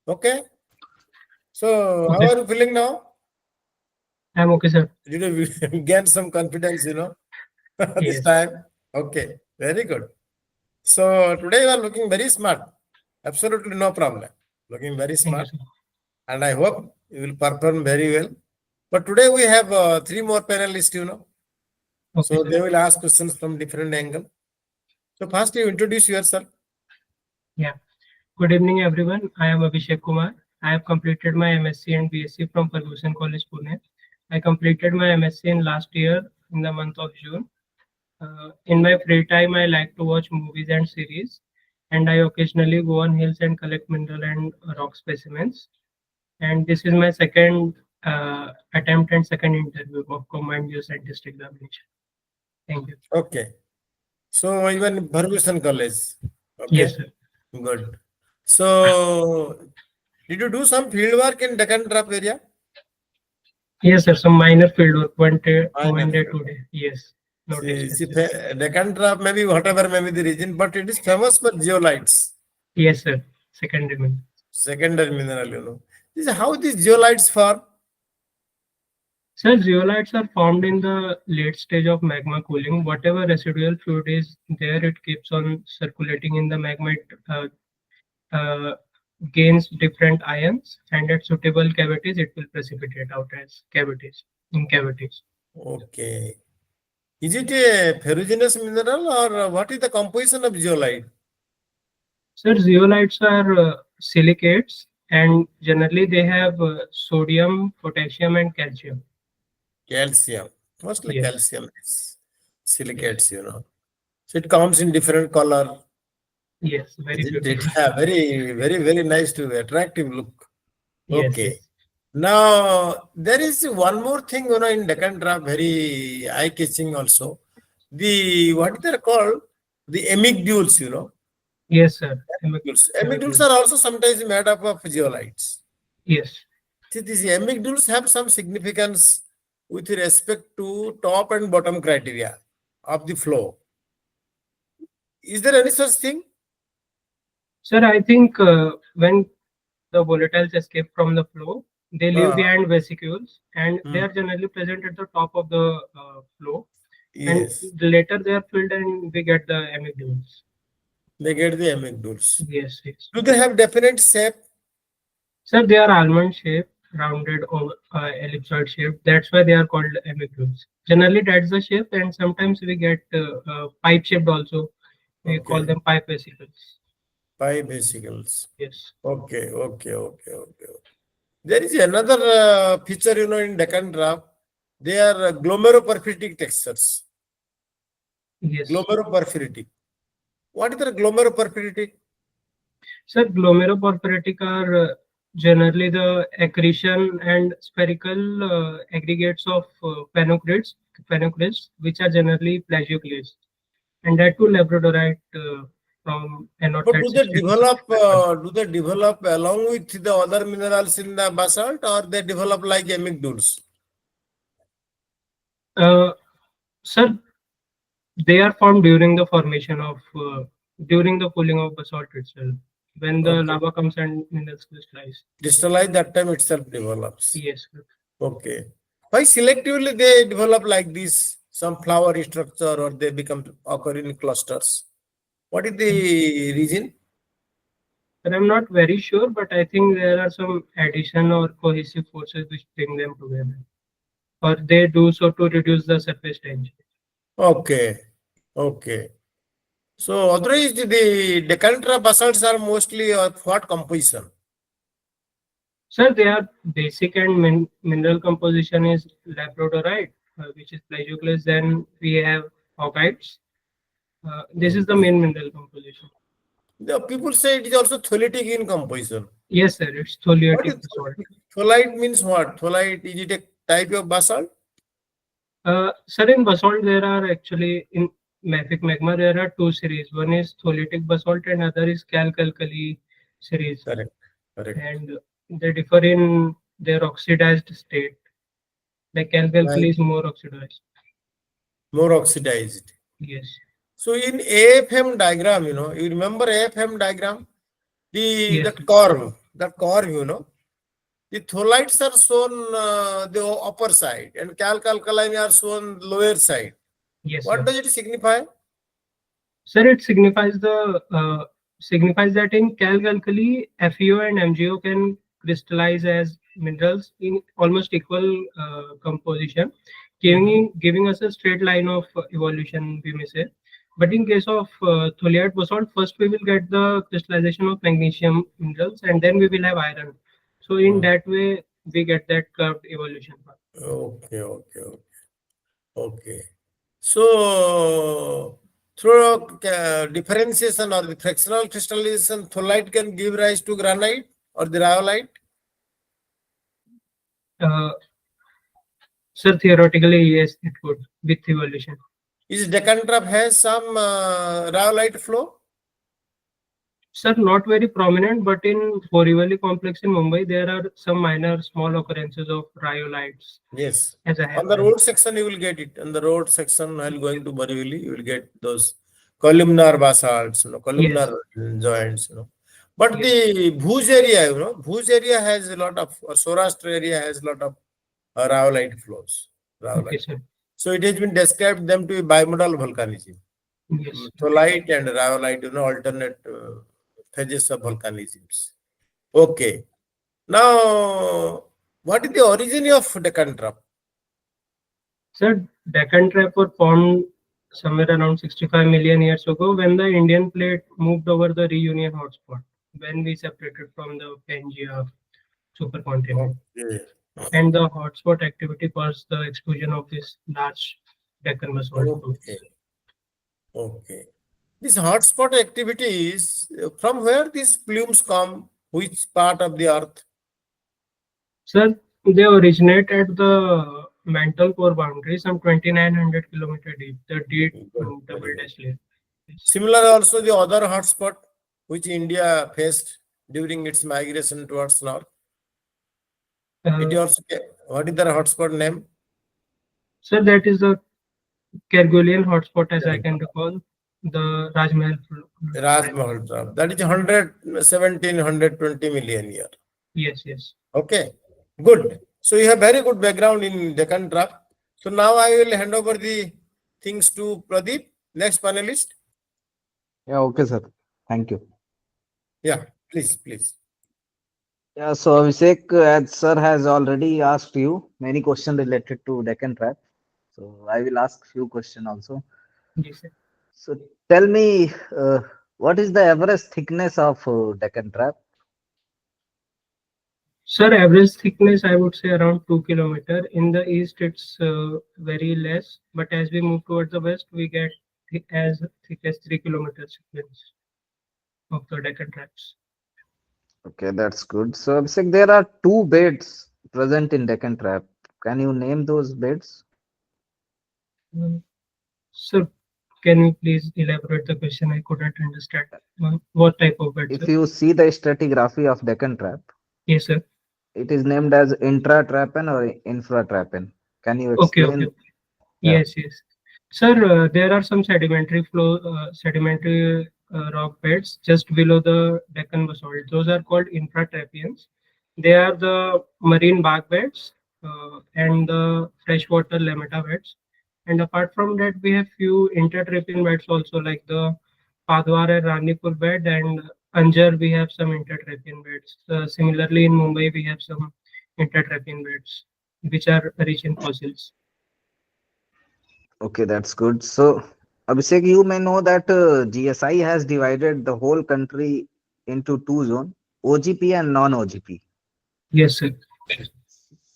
Okay. So how are you feeling now? I'm okay, sir. Did you gain some confidence, this Yes. time? Okay, very good. So today you are looking very smart. Absolutely no problem. Looking very Thank you, smart. sir. And I hope you will perform very well. But today we have three more panelists. Okay, So sir. they will ask questions from different angle. So first you introduce yourself. Yeah. Good evening, everyone. I am Abhishek Kumar. I have completed my MSc and BSc from Ferguson College, Pune. I completed my MSc in last year in the month of June. In my free time, I like to watch movies and series, and I occasionally go on hills and collect mineral and rock specimens. And this is my second attempt and second interview of combined geoscientist examination. Thank you. Okay. So even Ferguson College. Okay. Yes, sir. Good. So did you do some field work in Deccan Drop area? Yes, sir. Some minor field work, Minor one day, field. 2 day. Yes, not See, extensive. Deccan Drop, maybe whatever may be the reason, but it is famous for zeolites, Yes, sir. Secondary mineral. secondary mineral. This is how these zeolites form. Sir, zeolites are formed in the late stage of magma cooling. Whatever residual fluid is there, it keeps on circulating in the magma. It gains different ions, and at suitable cavities, it will precipitate out as cavities in cavities. Okay. Is it a ferruginous mineral or what is the composition of zeolite? Sir, zeolites are silicates, and generally they have sodium, potassium, and calcium. Calcium. Mostly Yes, calcium is yes, silicates. So it comes in different color, yes. Very isn't it? beautiful. Yeah, very, very, very nice to attractive look. Yes, Okay. yes. Now there is one more thing, in Deccan Drop, very eye-catching also. The what they are called the amygdules. Yes, sir. Amygdules are also sometimes made up of zeolites. Yes. See, these amygdules have some significance with respect to top and bottom criteria of the flow. Is there any such thing? Sir, I think when the volatiles escape from the flow, they leave Uh, behind vesicles, and they hmm, are generally present at the top of the flow. And yes, later they are filled, and we get the amygdaloids. they get the amygdules. Yes, yes. Do they have definite shape? Sir, they are almond shaped, rounded or ellipsoid shaped. That's why they are called amygdaloids. Generally, that's the shape, and sometimes we get pipe shaped also. We call Okay, them pipe vesicles. five vesicles. Yes. Okay. There is another feature, in Deccan Drop. They are glomeruloporphyritic textures. Yes. Glomeruloporphyritic. What is the glomeruloporphyritic? So glomeruloporphyritic are generally the accretion and spherical aggregates of phenocrysts, which are generally plagioclase, and that too labradorite from But anorthite do they 60 to develop? 65%. Along with the other minerals in the basalt, or they develop like amygdules? Uh, Sir, they are formed during the formation of during the cooling of basalt itself, when the Okay, lava comes and minerals crystallize. crystallize that time itself develops. Yes, sir. Okay. Why selectively they develop like this? Some flower structure, or they become occur in clusters. What is the reason? But I'm not very sure, but I think there are some addition or cohesive forces which bring them together, or they do so to reduce the surface tension. Okay. Okay. So otherwise the Deccan basalts are mostly of what composition? Sir, their basic and mineral composition is labradorite, which is plagioclase. Then we have oxides. This is the Okay. main mineral composition. The people say it is also tholeitic in composition. Yes, sir, it's What tholeiitic is basalt. tholite means what? Tholite, is it a type of basalt? Sir, in basalt there are actually in mafic magma there are two series. One is tholeiitic basalt and other is calc-alkali series, Correct. Correct. and they differ in their oxidized state. Like calc-alkali Right. is more oxidized. More oxidized. Yes, So in AFM diagram, you remember AFM diagram? yes, That curve. that core view, no? The tholites are shown the upper side and calc-alkaline are shown lower side. Yes, What sir. does it signify? Sir, it signifies that in calc-alkali, FeO and MgO can crystallize as minerals in almost equal composition, giving us a straight line of evolution, we may say. But in case of tholite basalt, first we will get the crystallization of magnesium minerals, and then we will have iron. So in Hmm. that way, we get that curved evolution path. Okay, okay, okay. Okay. So, through differentiation or the fractional crystallization, tholite can give rise to granite or the rhyolite. Uh, Sir, theoretically, yes, it would with evolution. Is Deccan Trap has some rhyolite flow? Sir, not very prominent, but in Borivali complex in Mumbai, there are some minor small occurrences of rhyolites, Yes. as I On have the read. road section, you will get it. On the road section, while going to Borivali, you will get those columnar basalts, Yes, columnar joints, But yes. the Bhuj area, Bhuj area has a lot of, or Saurashtra area has a lot of rhyolite flows. Okay, Rhyolite. sir. So it has been described them to be bimodal volcanism. Yes. Tholite and rhyolite, alternate phases of volcanisms. Okay. Now, what is the origin of Deccan Trap? Sir, Deccan Trap were formed somewhere around 65 million years ago when the Indian plate moved over the reunion hotspot, when we separated from the Pangea supercontinent. Okay. And the hotspot activity caused the explosion of this large Deccan basalt Okay. plumes. Okay. This hotspot activities, from where these plumes come, which part of the earth? Sir, they originate at the mantle core boundary, some 2,900 kilometer deep, the deep Good, double very good. dash layer. Yes. Similar also the other hotspot which India faced during its migration towards north. It Uh, also, what is the hotspot name? Sir, that is the Kerguelen hotspot, as I Very can good. recall, the Rajmahal Raj tribe. Mahal drop. That is 117, 120 million year. Yes, yes. Okay, good. So you have very good background in Deccan Trap. So now I will hand over the things to Pradeep, next panelist. Yeah, okay, sir. Thank you. Yeah, please, please. Yeah, so Abhishek, as sir has already asked you many questions related to Deccan Trap. So I will ask few questions also. Yes, sir. So tell me, what is the average thickness of Deccan Trap? Sir, average thickness, I would say around 2 kilometer. In the east, it's very less, but as we move towards the west, we get as thick as 3 kilometer thickness of the Deccan Tracts. Okay, that's good. So Abhishek, there are two beds present in Deccan Trap. Can you name those beds? Mm. Sir, can you please elaborate the question? I couldn't understand. What type of bed, If sir? you see the stratigraphy of Deccan Trap, Yes, sir. it is named as intra-trapen or infra-trapen. Can you Okay, okay. explain? Yeah. Yes, yes. Sir, there are some sedimentary rock beds just below the Deccan basalt. Those are called infratrapians. They are the marine bark beds and the freshwater lametta beds. And apart from that, we have few intertrapian beds also, like the Padwar and Ranipur bed, and Anjar we have some intertrapian beds. Similarly, in Mumbai we have some intertrapian beds, which are rich in fossils. Okay, that's good. So, Abhishek, you may know that GSI has divided the whole country into two zones, OGP and non-OGP. Yes, sir.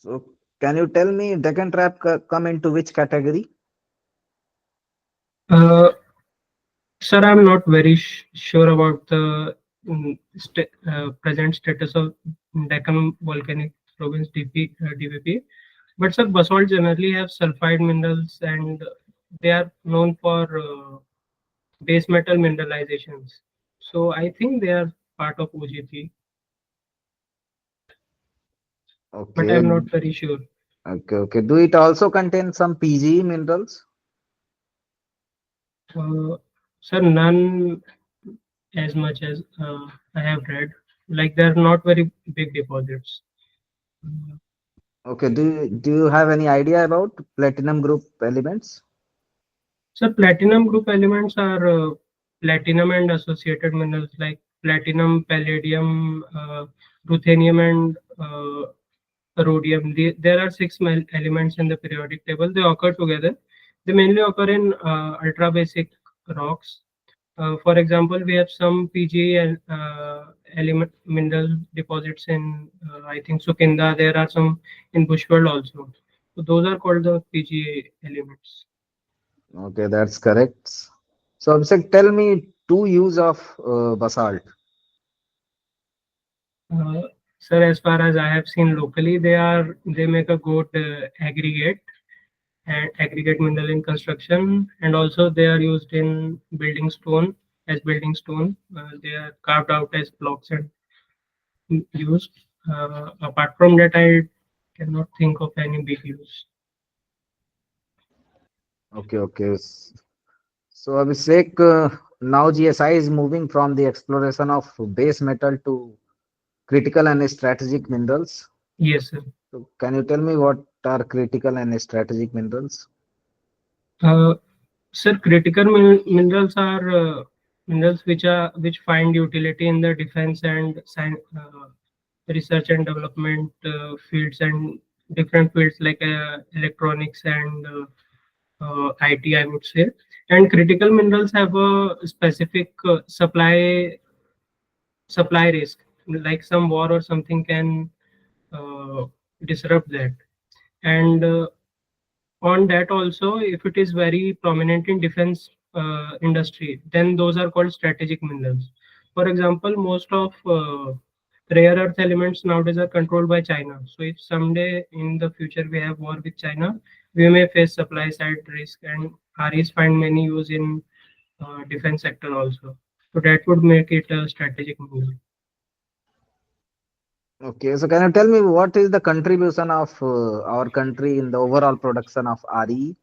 So, can you tell me Deccan Trap come into which category? Uh, Sir, I'm not very sure about the present status of Deccan Volcanic Province DVP, but sir, basalt generally have sulfide minerals and they are known for base metal mineralizations. So I think they are part of OGP, but Okay, I'm not very sure. okay. Do it also contain some PGE minerals? Sir, none as much as I have read. like they're not very big deposits. Okay, do you have any idea about platinum group elements? So platinum group elements are platinum and associated minerals like platinum, palladium, ruthenium, and rhodium. There are six elements in the periodic table. They occur together. They mainly occur in ultra basic rocks. For example, we have some PGE and element mineral deposits in I think Sukinda. There are some in Bushveld also. So those are called the PGA elements. Okay, that's correct. So Abhishek, tell me two use of basalt. Uh, Sir, as far as I have seen locally, they make a good aggregate and aggregate mineral in construction, and also they are used in building stone as building stone. They are carved out as blocks and used. Apart from that, I cannot think of any big use. Okay, okay. So Abhishek, now GSI is moving from the exploration of base metal to critical and strategic minerals. Yes, sir. So can you tell me what are critical and strategic minerals? Uh, Sir, critical minerals are minerals which find utility in the defense and science, research and development fields and different fields like electronics and IT, I would say. And critical minerals have a specific supply risk, like some war or something can uh, disrupt that. And on that also, if it is very prominent in defense industry, then those are called strategic minerals. For example, most of rare earth elements nowadays are controlled by China. So if someday in the future we have war with China, we may face supply side risk, and REs find many use in defense sector also. So that would make it a strategic mineral. Okay, so can you tell me what is the contribution of our country in the overall production of RE?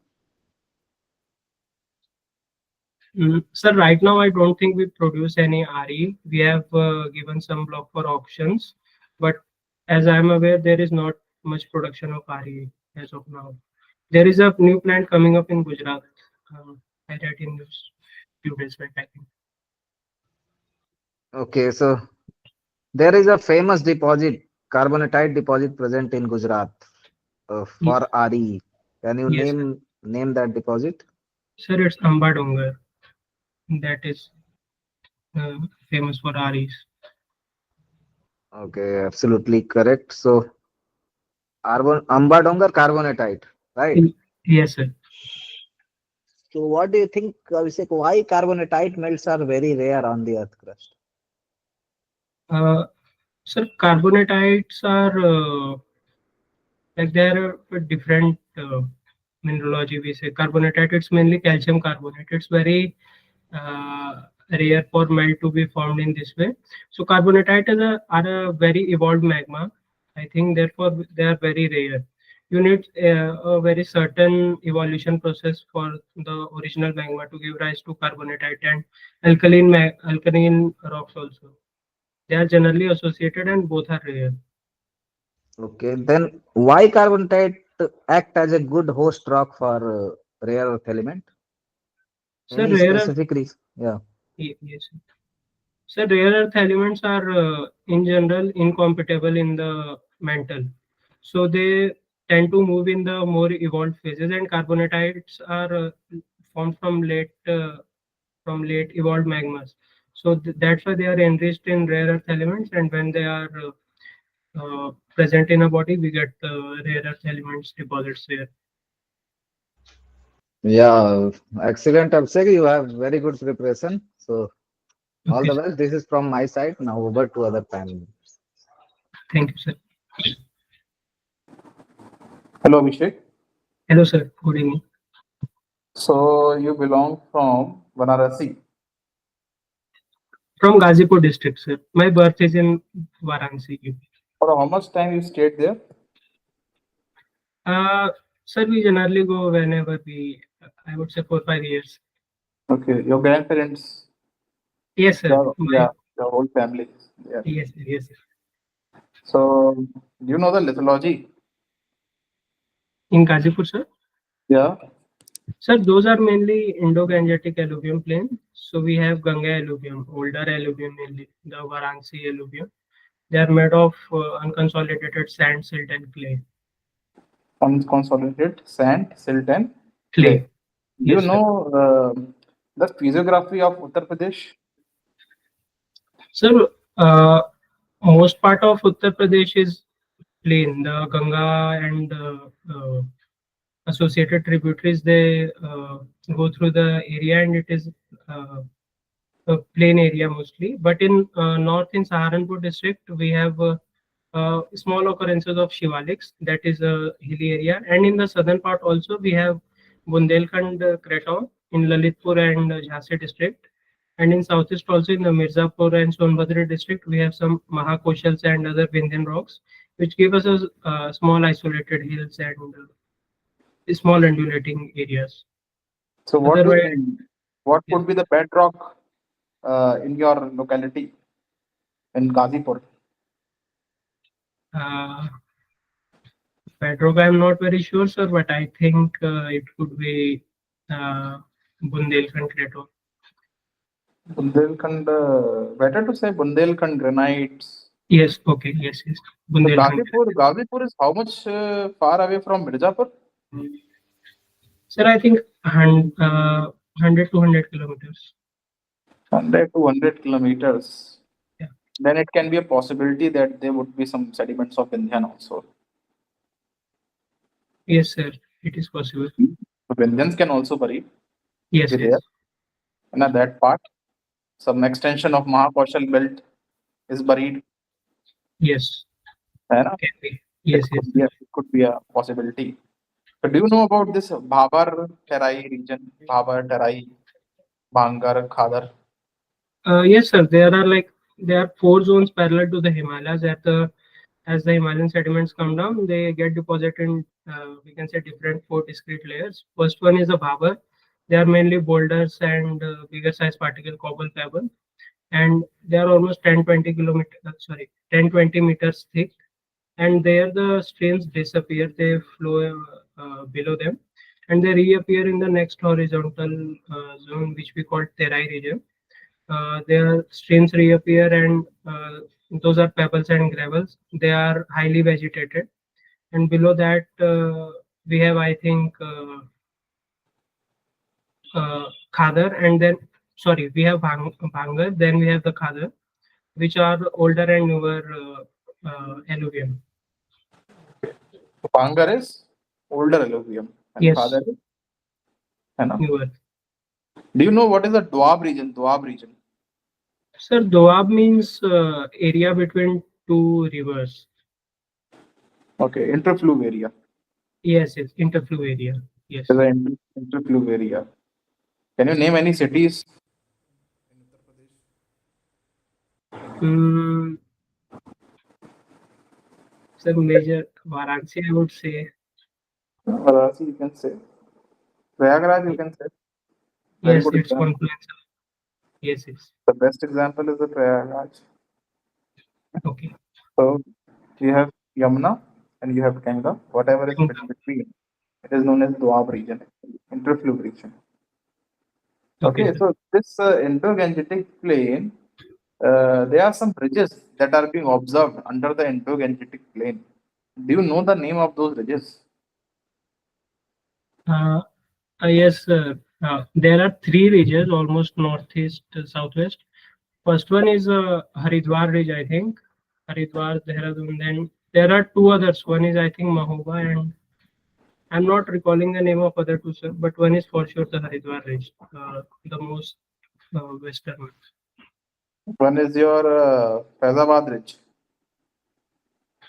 Sir, right now I don't think we produce any RE. We have given some block for auctions, but as I am aware, there is not much production of RE as of now. There is a new plant coming up in Gujarat. I read in news few days back, I think. Okay, so there is a famous deposit, carbonatite deposit present in Gujarat Ye- for RE. Can you Yes, sir. name that deposit? Sir, it's Amba Dongar. That is uh, famous for REs. Okay, absolutely correct. So Ambadongar carbonatite, right? Yes, sir. So what do you think, Abhishek, why carbonatite melts are very rare on the earth crust? Uh, Sir, carbonatites are like there are different mineralogy. We say carbonatite, it's mainly calcium carbonate. It's very rare for melt to be formed in this way. So carbonatite are a very evolved magma. I think therefore they are very rare. You need a very certain evolution process for the original magma to give rise to carbonatite and alkaline rocks also. They are generally associated and both are rare. Okay, then why carbonatite act as a good host rock for rare earth element? So Any rare specific reason? Yeah. yes. So rare earth elements are in general incompatible in the mantle. So they tend to move in the more evolved phases, and carbonatites are formed from late evolved magmas. So that's why they are enriched in rare earth elements, and when they are present in a body, we get rare earth elements deposits there. Yeah, excellent, Abhishek. You have very good preparation. So all Okay, the sir. best. This is from my side. Now over to other panel. Thank you, sir. Hello, Abhishek. Hello, sir. Good evening. So you belong from Varanasi. From Gazipur district, sir. My birth is in Varanasi, UP. For how much time you stayed there? Uh, Sir, we generally go whenever I would say 4 5 years. Okay, your grandparents, Yes, sir. your, yeah, your whole family. Yeah. Yes, sir, yes, sir. So, do you know the lithology? In Gazipur, sir? Yeah. Sir, those are mainly Indo-Gangetic alluvium plain. So we have Ganga alluvium, older alluvium mainly, the Varanasi alluvium. They are made of unconsolidated sand, silt, and clay. Unconsolidated sand, silt, and Clay. clay. Do you Yes, sir. know the physiography of Uttar Pradesh? Sir, most part of Uttar Pradesh is plain. The Ganga and associated tributaries, they go through the area, and it is a plain area mostly. But in north, in Saharanpur district, we have small occurrences of shivaliks, that is a hilly area. And in the southern part also, we have Bundelkhand craton in Lalitpur and Jhansi district. And in southeast also, in the Mirzapur and Sonbhadra district, we have some Mahakoshals and other Vindhyan rocks, which give us a small isolated hills and small undulating areas. So, Otherwise, what yes, would be the bedrock in your locality in Gazipur? uh, bedrock, I'm not very sure, sir, but I think it could be Bundelkhand craton. Bundelkhand, better to say Bundelkhand granites. Yes, okay, yes, yes. So Bundelkhand. Gazipur is how much far away from Mirzapur? Sir, I think 100 to 100 kilometers. 100 to 100 kilometers. Yeah. Then it can be a possibility that there would be some sediments of Vindhyan also. Yes, sir, it is possible. So Vindhyans can also Yes, be there. yes, And at that part, some extension of Mahakoshal belt is buried. yes, है ना? can be. Yes, yes. It could be a possibility. So do you know about this Bhabar Terai region? Bhabar, Terai, Bhangar, Khadar. Yes, sir. There are four zones parallel to the Himalayas. As the Himalayan sediments come down, they get deposited in we can say different four discrete layers. First one is the Bhabar. They are mainly boulders and bigger size particle cobble pebble, and they are almost 10-20 meters thick. And there the streams disappear. They flow below them, and they reappear in the next horizontal zone, which we call Terai region. Their streams reappear, and those are pebbles and gravels. They are highly vegetated, and below that we have, I think, Khadar, and then sorry, we have Bhangar, then we have the Khadar, which are older and newer alluvium. Bhangar is older alluvium and Yes, Khadar is, है ना? newer. Do you know what is the Doab region? Doab region. Sir, Doab means area between two rivers. Okay, interfluve area. Yes, yes, interflow area. Yes. Is an interfluve area. Can you name any cities? Mm, sir, major Varanasi, I would say. Varanasi, you can say. Prayagraj, you can say. Very Yes, good it's example. confluence. Yes, yes. The best example is the Prayagraj. Okay. So you have Yamuna and you have Ganga. Whatever is between, it is known as Doab region, interfluve region. Okay, Okay, sir. so this Indo-Gangetic plain, there are some ridges that are being observed under the Indo-Gangetic plain. Do you know the name of those ridges? Uh, yes, sir. There are three regions, almost northeast, southwest. First one is Haridwar Ridge, I think. Haridwar, Dehradun. Then there are two others. One is, I think, Mahoba, and I'm not recalling the name of other two, sir. But one is for sure the Haridwar Ridge, the most western one. One is your Faizabad ridge.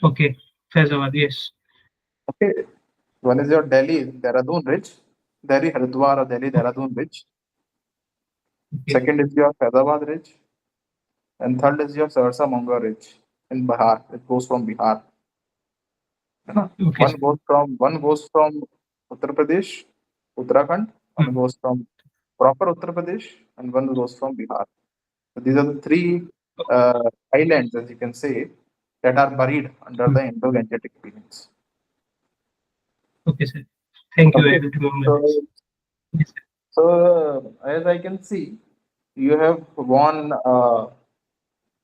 Okay, Faizabad, yes. Okay, one is your Delhi Dehradun ridge, Delhi Haridwar or Delhi Dehradun ridge. Okay. Second is your Faizabad ridge, and third is your Sarsa Monga ridge in Bihar. It goes from Bihar. है ना? Okay, sir. One goes from Uttar Pradesh, Uttarakhand. One goes from proper Uttar Pradesh, and one goes from Bihar. So these are the three islands, as you can say, that are buried under the endogangetic plains. Okay, sir. Thank you. I Okay. will remember So, this. Yes, sir. as I can see, you have won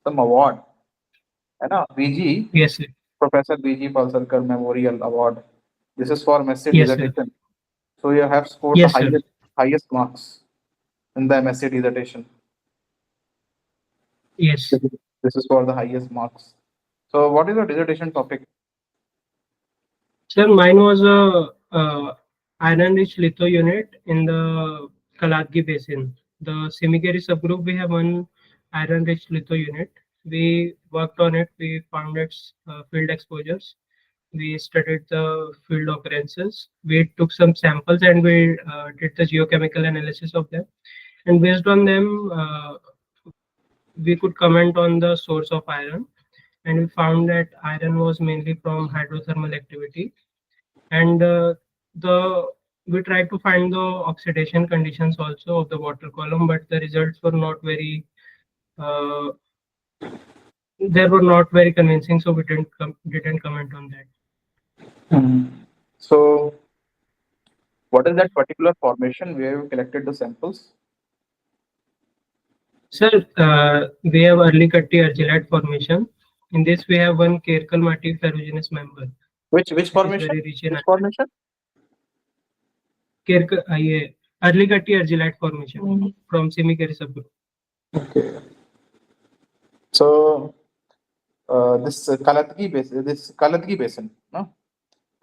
some award. है ना? BG, Yes, sir. Professor BG Palsarkar Memorial Award. This is for MSc Yes, sir. dissertation. So you have scored the Yes, sir. highest marks in the MSc dissertation. Yes. This is for the highest marks. So what is your dissertation topic? Sir, mine was a iron-rich litho unit in the Kaladgi Basin. The Simigeri subgroup, we have one iron-rich litho unit. We worked on it. We found its field exposures. We studied the field occurrences. We took some samples and we did the geochemical analysis of them. And based on them, we could comment on the source of iron. And we found that iron was mainly from hydrothermal activity. And the we tried to find the oxidation conditions also of the water column, but the results were not very uh, they were not very convincing, so we didn't comment on that. So what is that particular formation where you collected the samples? Sir, we have early Katti argillite formation. In this, we have one Kerkal Mati ferruginous member. Which It is formation? very rich in Which formation? yeah, early Katti argillite formation from Simikeri subgroup. Okay. So this Kaladgi basin, no?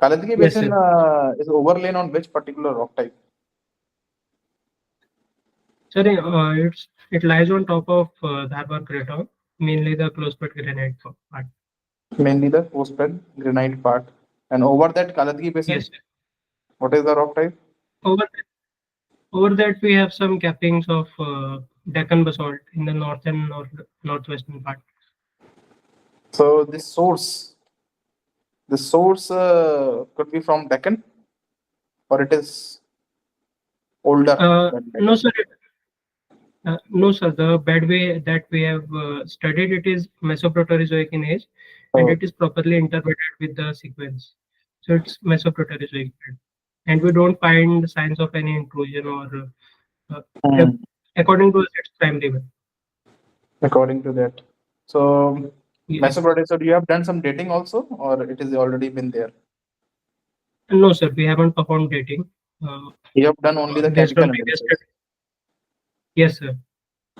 Kaladgi Yes, basin sir. is overlain on which particular rock type? Sir, it lies on top of Dharwar Craton, mainly the close-pit granite part. Mainly the postbed granite part. And over that Kaladgi basin, Yes, sir. what is the rock type? Over over that we have some cappings of Deccan basalt in the north and northwestern part. So this source could be from Deccan, or it is older than No, Deccan. sir. No, sir. The bedway that we have studied, it is Mesoproterozoic in age, and Oh. it is properly interpreted with the sequence. So it's Mesoproterozoic bed, and we don't find signs of any intrusion or Hmm. according to us, it's primary bed. According to that. So Yes. Mesopotamia, so do you have done some dating also, or it is already been there? No, sir. We haven't performed dating. You have done only the Based chemical on previous analysis. study. Yes, sir.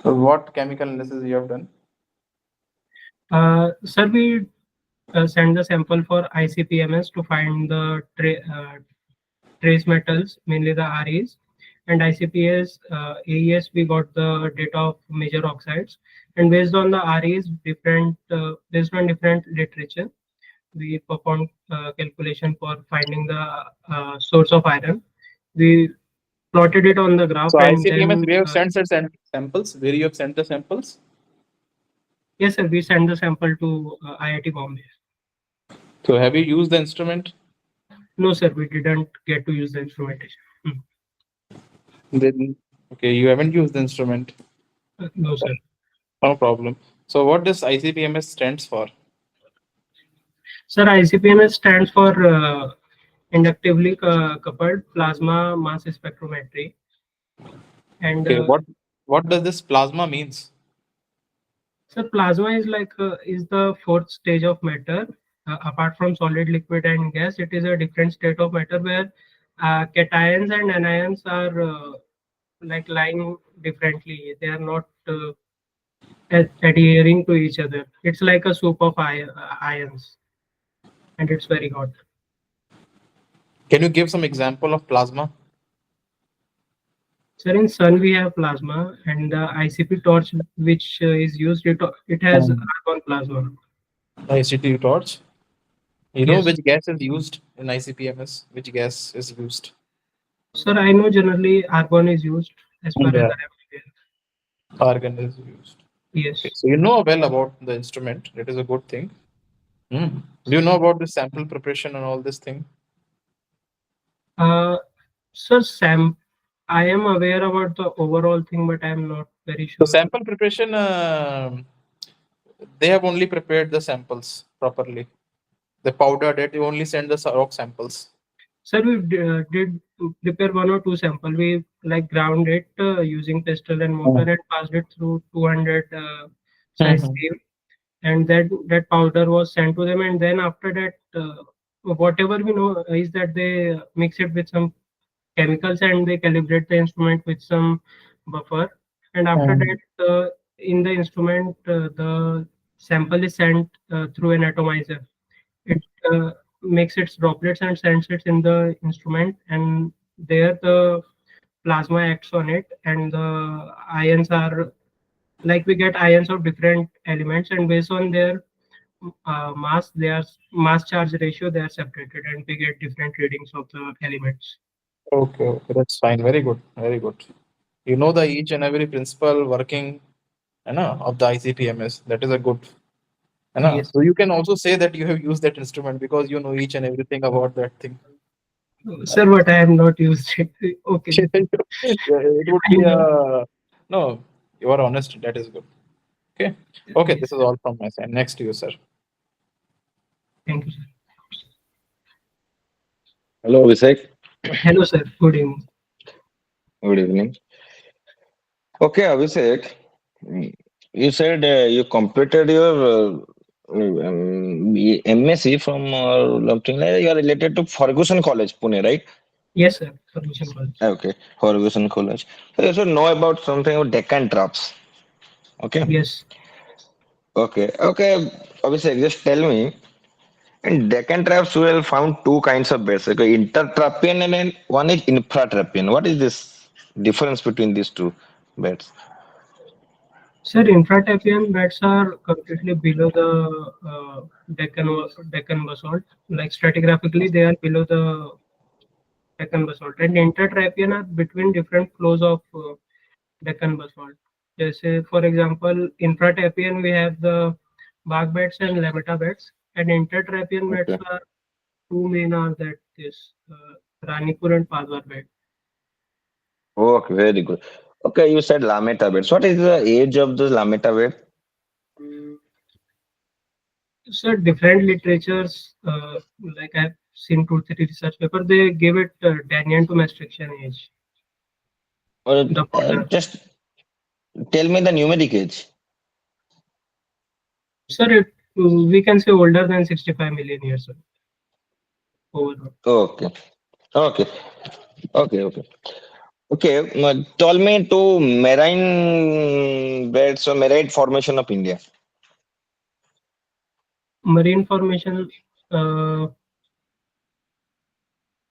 So what chemical analysis you have done? Sir, we send the sample for ICP-MS to find the trace metals, mainly the REs, and ICPS, AES, we got the data of major oxides, and based on the REs, based on different literature, we performed calculation for finding the source of iron. We plotted it on the graph, So and ICP-MS, then we have sent samples. Where you have sent the samples? yes, sir, we send the sample to IIT Bombay. So have you used the instrument? No, sir, we didn't get to use the instrumentation. Then okay, you haven't used the instrument. No, sir. No problem. So what does ICP-MS stands for? Sir, ICP-MS stands for inductively coupled plasma mass spectrometry. And Okay, what does this plasma means? so plasma is like is the fourth stage of matter. Apart from solid, liquid, and gas, it is a different state of matter where cations and anions are like lying differently. They are not adhering to each other. It's like a soup of ions, and it's very hot. Can you give some example of plasma? Sir, in sun we have plasma, and the ICP torch which is used, it has argon plasma. ICT torch. You know Yes. which gas is used in ICP-MS? Which gas is used? Sir, I know generally argon is used as far as Yeah. I am aware. Argon is used. Yes. Okay, so you know well about the instrument. It is a good thing. Do you know about the sample preparation and all this thing? Sir, I am aware about the overall thing, but I am not very So sure. sample preparation, they have only prepared the samples properly. They powdered it. You only send the rock samples. Sir, we did prepare one or two sample. We like ground it using pestle and mortar and passed it through 200 size Mhm. sieve, and that powder was sent to them. And then after that, whatever we know is that they mix it with some chemicals and they calibrate the instrument with some buffer. And after Mhm. that, in the instrument, the sample is sent through an atomizer. It makes its droplets and sends it in the instrument, and there the plasma acts on it, and the ions are like we get ions of different elements, and based on their mass, their mass charge ratio, they are separated, and we get different readings of the elements. Okay, okay, that's fine. Very good, very good. You know the each and every principle working, of the ICP-MS. That is a good, Yes, So you can also say that you have used that instrument because you know each and everything about that thing. sir, but I have not used it. Okay, Yeah, it would I be know. a no. You are honest. That is good. Okay. Okay. This Yes, is sir. all from my side. Next to you, sir. Thank you, sir. Hello, Abhishek. Hello, sir. Good evening. Good evening. Okay, Abhishek, you said you completed your MSc from something like you are related to Ferguson College, Pune, right? Yes, sir. Permission college. Okay, Ferguson College. So you should know about something about Deccan traps. Okay, Yes. okay. Abhishek, just tell me. In Deccan traps, we have found two kinds of beds. Okay, intertrapian and then one is infratrapian. What is this difference between these two beds? Sir, infratapian beds are completely below the Deccan basalt. Like stratigraphically, they are below the Deccan basalt, and intertrapian are between different flows of Deccan basalt. Say, for example, infratapian we have the bark beds and lametta beds, and intertrapian beds Okay. are two main are that this Ranipur and Padwar bed. Okay, very good. Okay, you said Lametta beds. What is the age of the Lametta bed? So different literatures, like I've seen two, three research paper, they give it Danian to Maastrichtian age, Or the border. just tell me the numeric age. Sir, we can say older than 65 million years overall. Okay, okay, okay. Okay, tell me to marine beds or marine formation of India. Marine formation, uh,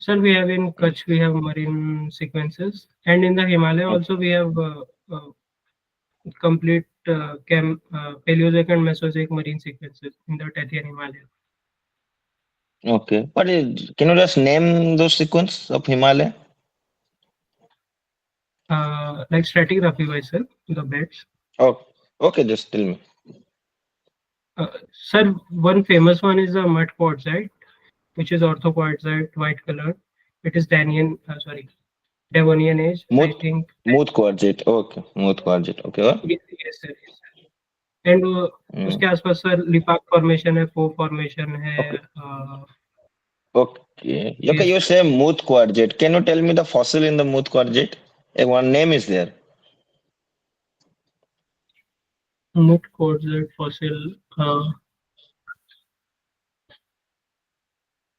sir, we have in Kutch, we have marine sequences, and in the Himalaya also we have complete Paleozoic and Mesozoic marine sequences in the Tethyan Himalaya. Okay, can you just name those sequence of Himalaya? Like stratigraphy wise, sir, the beds. Oh, okay, just tell me. Sir, one famous one is the mud quartzite, which is orthoquartzite, white color. It is Devonian age, I Muth, think. Muth coordinate. Okay, Muth coordinate. Okay, what? Yes, sir. And Mm. उसके आसपास sir लिपाक formation है, पो formation है. Okay, okay. Okay, Yes, you say Muth coordinate. Can you tell me the fossil in the Muth coordinate? One name is there. mud quartzite fossil.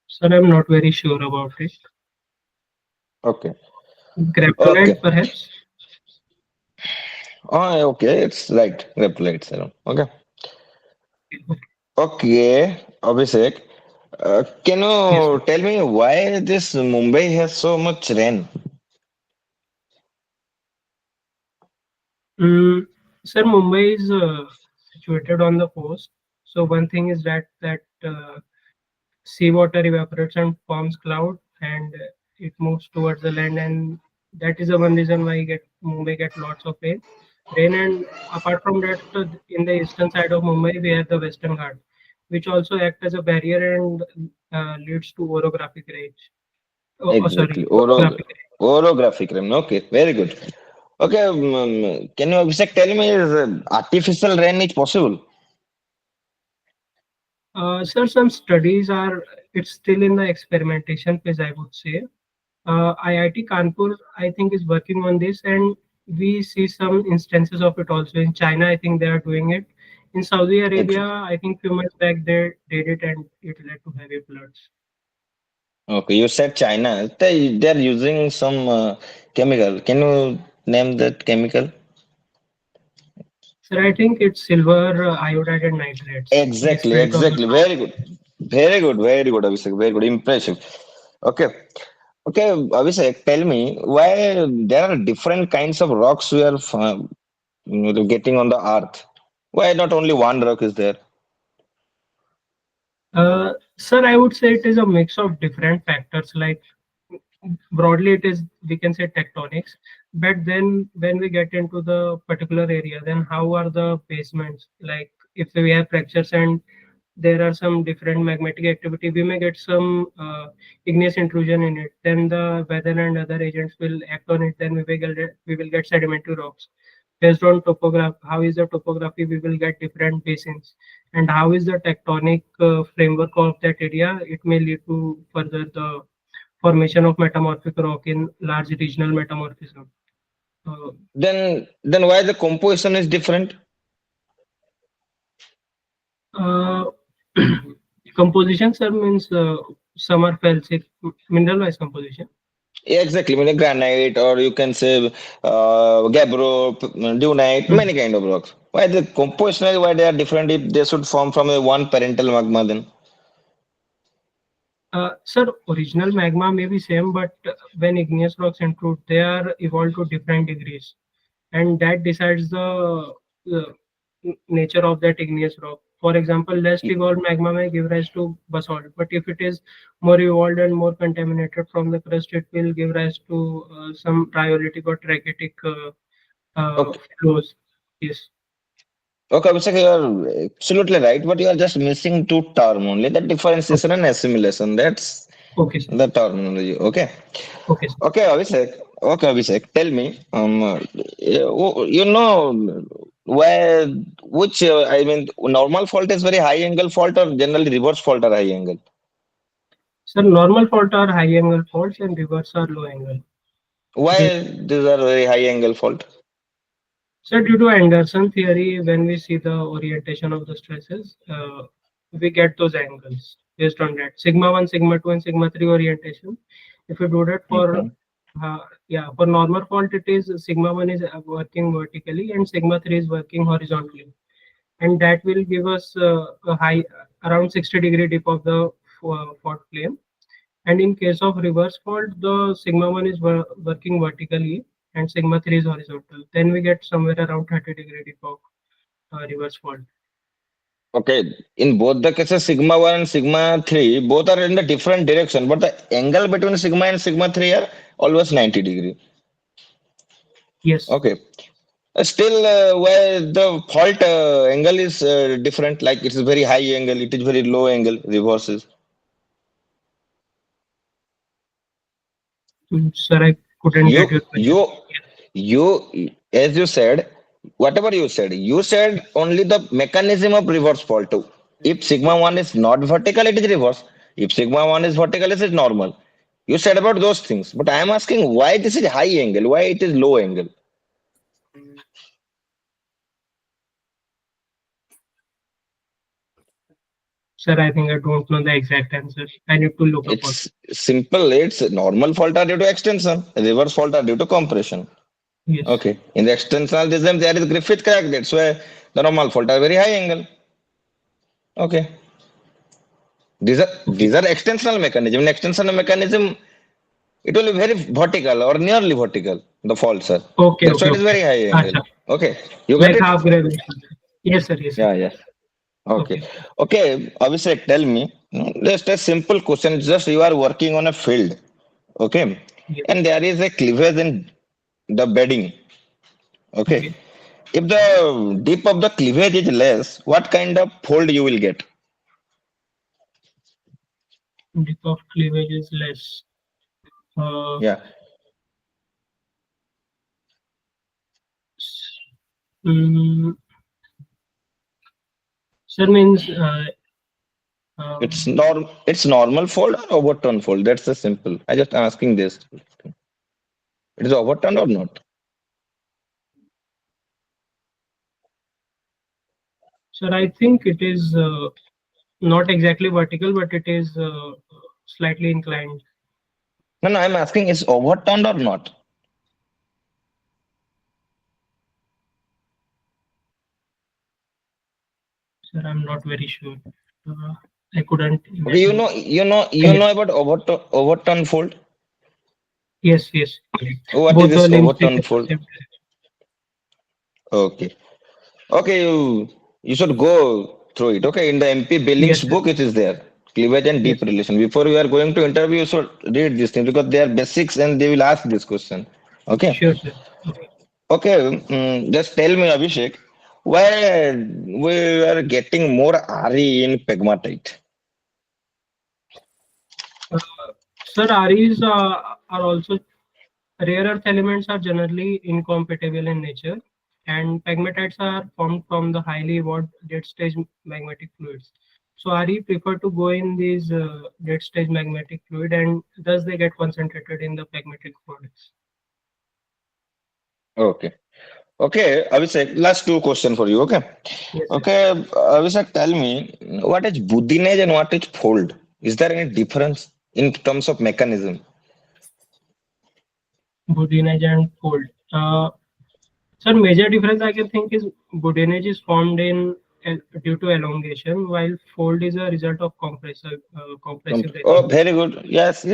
Sir, I'm not very sure about it. Okay, Graptolite, okay. perhaps. Oh, okay, it's right. Replicates around. Okay. Okay. Okay, Abhishek, can Yes, you sir. tell me why this Mumbai has so much rain? Mm, sir, Mumbai is situated on the coast. So one thing is that seawater evaporates and forms cloud, and it moves towards the land, and that is the one reason why Mumbai get lots of rain. And apart from that, in the eastern side of Mumbai, we have the Western Ghat, which also act as a barrier and leads to orographic range. Sorry, Exactly. topographic range. Orographic rain. Okay, very good. Okay, can you Abhishek tell me is artificial rain is possible? Sir, some studies are, it's still in the experimentation phase, I would say. IIT Kanpur, I think, is working on this, and we see some instances of it also in China. I think they are doing it. In Saudi Arabia, Ex- I think few months back they did it, and it led to heavy floods. Okay, you said China. They're using some chemical. Can you name that chemical? Sir, I think it's silver iodide and nitrates. They Exactly, spray it on the exactly. ground. Very good. Very good, very good, Abhishek. Very good. Impressive. Okay. Okay, Abhishek, tell me why there are different kinds of rocks we are getting on the earth. Why not only one rock is there? Sir, I would say it is a mix of different factors. Like broadly, it is, we can say, tectonics. But then when we get into the particular area, then how are the basements? Like if we have fractures and there are some different magmatic activity, we may get some igneous intrusion in it. Then the weather and other agents will act on it. Then we will get sedimentary rocks. Based on topography, how is the topography? We will get different basins, and how is the tectonic framework of that area? It may lead to further the formation of metamorphic rock in large regional metamorphism. Uh, Then why the composition is different? uh, Composition, sir, means some are felsic, mineral wise composition. Exactly, I mean, granite, or you can say gabbro, dunite, Hmm. many kind of rocks. Why the compositionally why they are different if they should form from a one parental magma then? Sir, original magma may be same, but when igneous rocks intrude, they are evolved to different degrees, and that decides the nature of that igneous rock. For example, less evolved magma may give rise to basalt, but if it is more evolved and more contaminated from the crust, it will give rise to some rhyolitic or trachytic Okay, flows. Yes. okay, Abhishek, you are absolutely right, but you are just missing two term only, the differentiation Okay. and assimilation. That's Okay, sir. the terminology. Okay. Okay, sir. Okay, Abhishek. Okay, Abhishek, tell me, you know, where, which, I mean, normal fault is very high angle fault or generally reverse fault are high angle? Sir, normal fault are high angle faults and reverse are low angle. It is. Why these are very high angle fault? So due to Anderson theory, when we see the orientation of the stresses, we get those angles based on that. Sigma 1, sigma 2, and sigma 3 orientation. If you do that for, Okay. yeah, for normal fault, it is sigma 1 is working vertically and sigma 3 is working horizontally. And that will give us a high, around 60-degree dip of the fault plane. And in case of reverse fault, the sigma 1 is working vertically and sigma 3 is horizontal. Then we get somewhere around 30-degree dip of reverse fault. Okay. In both the cases, sigma 1 and sigma 3, both are in the different direction, but the angle between sigma and sigma 3 are always 90-degree. Yes. Okay. Still, where the fault angle is different, like it is very high angle, it is very low angle, reverses. Sir, I couldn't You, get your question. you, as you said only the mechanism of reverse fault too. If sigma 1 is not vertical, it is reverse. If sigma 1 is vertical, it is normal. You said about those things, but I am asking why this is high angle, why it is low angle. Sir, I think I don't know the exact answer. I need to look up on. It's simple. It's normal fault are due to extension, reverse fault are due to compression. Yes. Okay. In the extensionalism, there is Griffith crack. That's why the normal fault are very high angle. Okay. Okay. These are extensional mechanism. In extensional mechanism, it will be very vertical or nearly vertical. The faults are. Okay. That's why Okay. it is Okay. very high angle. Acha. Okay. You got Like it? half graduation. Yes, sir. Yes, sir. Yeah. Yeah. Okay. Okay. Okay. Obviously, tell me. Just a simple question. Just you are working on a field. Okay. Yeah. And there is a cleavage in the bedding. Okay. Okay. If the dip of the cleavage is less, what kind of fold you will get? Dip of cleavage is less. Uh, Yeah. mm, Sir, means It's normal fold or overturn fold. That's the simple. I just asking this. It is overturned or not? Sir, I think it is not exactly vertical, but it is slightly inclined. No, I'm asking is overturned or not? Sir, I'm not very sure. I couldn't Okay, you imagine. know about overturn fold. Yes. What is Both the this limbs overturn facing fold? the same direction. Okay. Okay, you should go through it. Okay, in the MP Billings Yes, sir. book, it is there. Cleavage and deep Yes. relation. Before you are going to interview, you should read this thing because they are basics and they will ask this question. Okay. Sure, sir. Okay. Okay. Just tell me, Abhishek, why we are getting more RE in pegmatite? Uh, Sir, REs are also rare earth elements are generally incompatible in nature, and pegmatites are formed from the highly evolved dead stage magmatic fluids. So RE prefer to go in these dead stage magmatic fluid, and thus they get concentrated in the pegmatic products. Okay. Okay, Abhishek, last two question for you. Okay. Yes, sir. Okay, Abhishek, tell me what is budinage and what is fold? Is there any difference in terms of mechanism? Boudinage and fold. Sir, major difference I can think is boudinage is formed in due to elongation, while fold is a result of compressive Oh, rigidity. very good. Yes,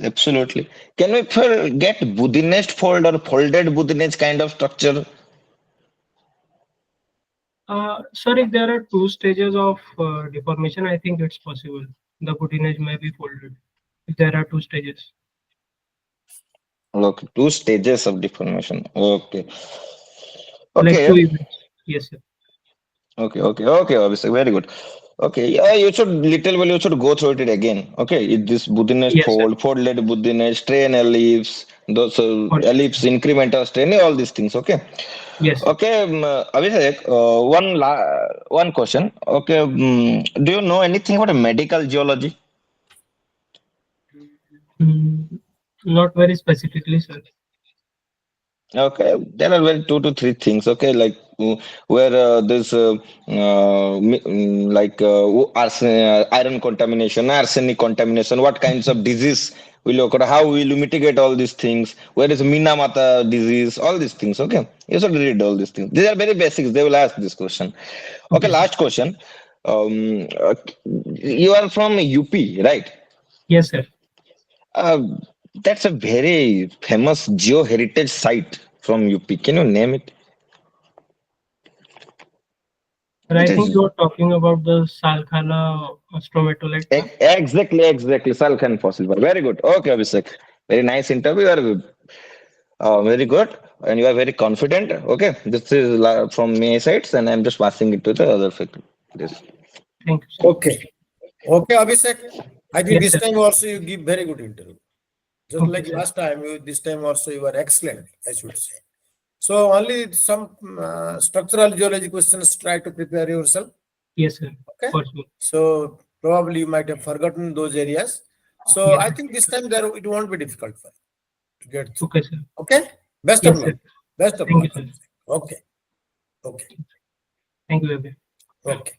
absolutely. Can we get budinest fold or folded budinage kind of structure? Sir, if there are two stages of deformation, I think it's possible. The boudinage may be folded if there are two stages. Okay, two stages of deformation. Okay. Like Okay. two events. Yes, sir. Okay, obviously, very good. Okay, yeah, you should go through it again. Okay, this Budinest Yes, sir. folded Budinest, strain ellipse, those For sure. ellipse, incremental strain, all these things. Okay, Yes, sir. okay, Abhishek, one question. Okay, do you know anything about medical geology? Not very specifically, sir. Okay, there are very two to three things. Okay, like where there's iron contamination, arsenic contamination, what kinds of disease will occur, how will you mitigate all these things, where is Minamata disease, all these things. Okay, you should read all these things. These are very basics. They will ask this question. Okay, Okay, sir. last question. You are from UP, right? Yes, sir. Uh, that's a very famous geo-heritage site from UP. Can you name it? But It I think is you're talking about the Salkhala stromatolite park. exactly Salkhan fossil bar. Very good. Okay, Abhishek. Very nice interview. You are very good and you are very confident. Okay, this is from my sides, and I'm just passing it to the other faculty. This. Thank you, sir. Okay. Okay, Abhishek. I think Yes, this sir. time also you give very good interview. Just Okay, like sir. last time, this time also you were excellent, I should say. So only some structural geology questions try to prepare yourself. Yes, sir. Okay. For sure. So probably you might have forgotten those areas. So Yes, I sir. think this time there it won't be difficult for you to get through. Okay, sir. Okay. Best of Yes, sir. luck. Best of Thank you, luck. sir. Okay. Okay. Thank you, everyone. Okay.